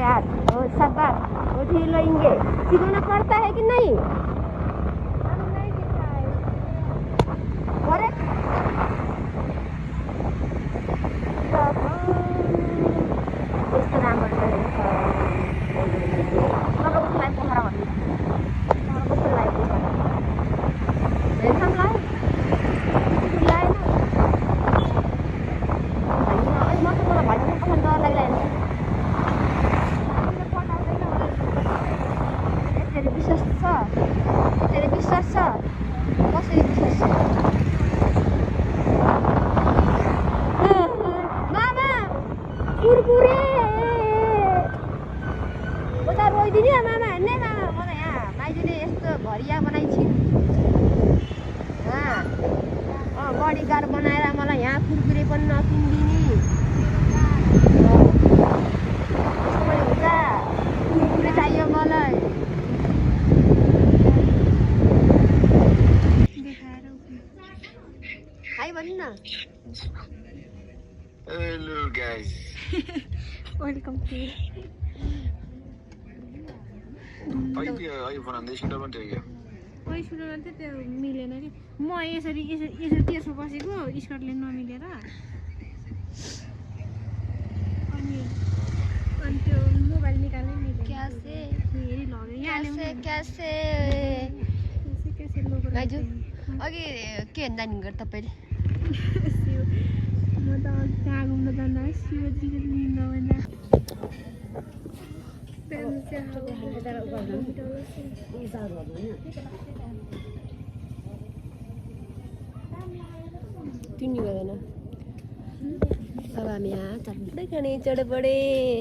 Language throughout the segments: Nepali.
यार, शाबाश, उठी लेंगे। सिखाना पड़ता है कि नहीं? बडीगार्ड बनाएर मलाई यहाँ कुरकुरे पनि नकिनिदिने। हुन्छ, कुरकुरे चाहियो मलाई। हाई भन्नु न। Hello guys, welcome to. अहिले फोन सुन्दा पनि थियो। ओइ सुनेर चाहिँ त्यो मिलेन कि म यसरी त्यसो बसेको स्कर्टले नमिलेर अनि त्यो मोबाइल निकाल्नै मिलेन। क्यासे हेरि लग्यो यहाँ क्यासे कैसे लोगो दाजु अघि के भन्दा नि गर तपाईँले? म त त्यहाँ घुम्न जाँदा शिवजीको लिङ्ग भन्दा तिनी गएन। अब हामी यहाँ चढ्दै खाने चढबडे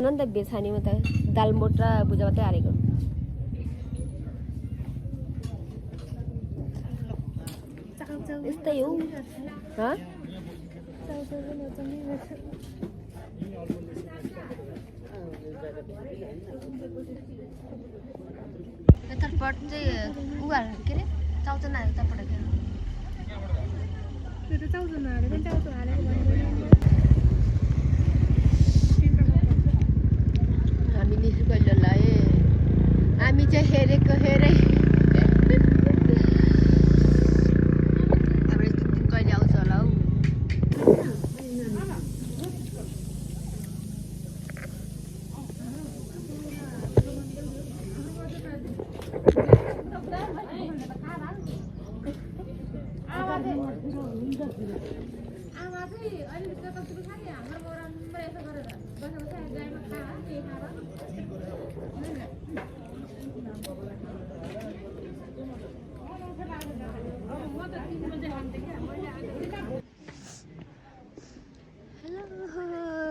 अन्त भेज खाने म त दाल मोट र भुजा मात्रै हालेको। यस्तै हो। यतापट चाहिँ उगाल के अरे चाउचनाहरू यतापट के त्यो त चाउचो नहालेको चाउचो हालेको हामीले कहिले लाए हामी चाहिँ हेरेको हेरे अब यस्तो दिन कहिले आउँछ होला हौ।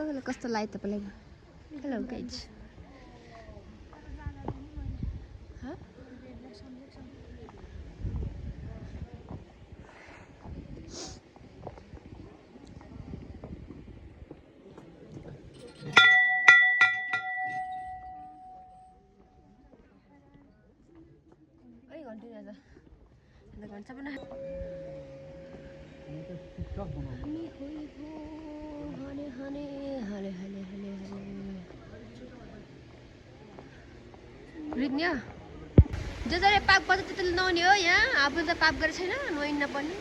हेलो कस्तो लाग्यो तपाईँलाई? Hello guys. जसरी पाप गर्छ त्यतिले नहुने हो। यहाँ आफूले त पाप गरेको छैन, नुहाइन नपर्ने।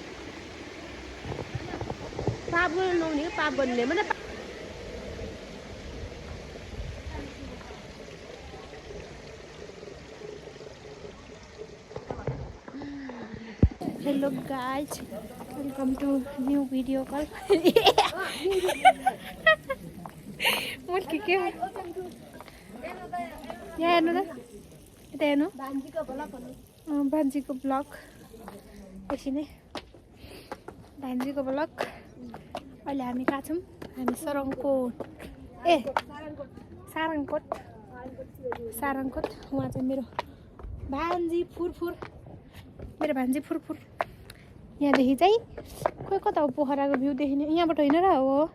पाप गर्नु नहुने हो, पाप गर्नुले मतलब hello guys, welcome to new video कल। मैले के यहाँ हेर्नु त, यता हेर्नु भान्जीको ब्लग। एकछिनै भान्जीको ब्लग। अहिले हामी कहाँ छौँ? हामी सारङकोट। उहाँ चाहिँ मेरो भान्जी फुरफुर। यहाँदेखि चाहिँ खोइ कता हो पोखराको भ्यू देखिने? यहाँबाट होइन र हो?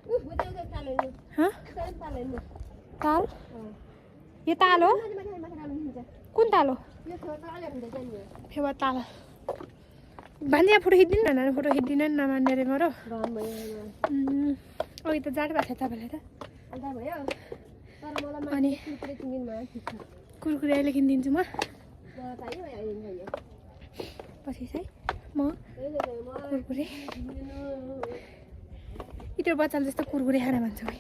ताल? यो ताल हो? कुन ताल हो? फेवा ताल। भान्जी यहाँ फोटो खिच्दिनु न? फोटो खिच्दिन नि नमान्ने अरे म र। अघि त जाडो भएको थियो तपाईँलाई त। अनि कुरकुरे अहिले किनिदिन्छु म पछि चाहिँ म कुरकुरे इटर बच्चाले जस्तो कुरकुरे खान भन्छ भाइ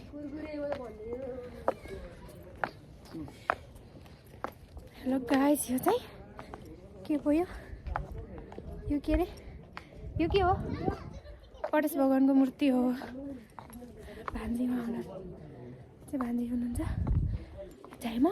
हेलो गाइस यो चाहिँ के भयो यो के अरे यो के हो गणेश भगवानको मूर्ति हो भान्जीमा हुनुहुन्छ जय मा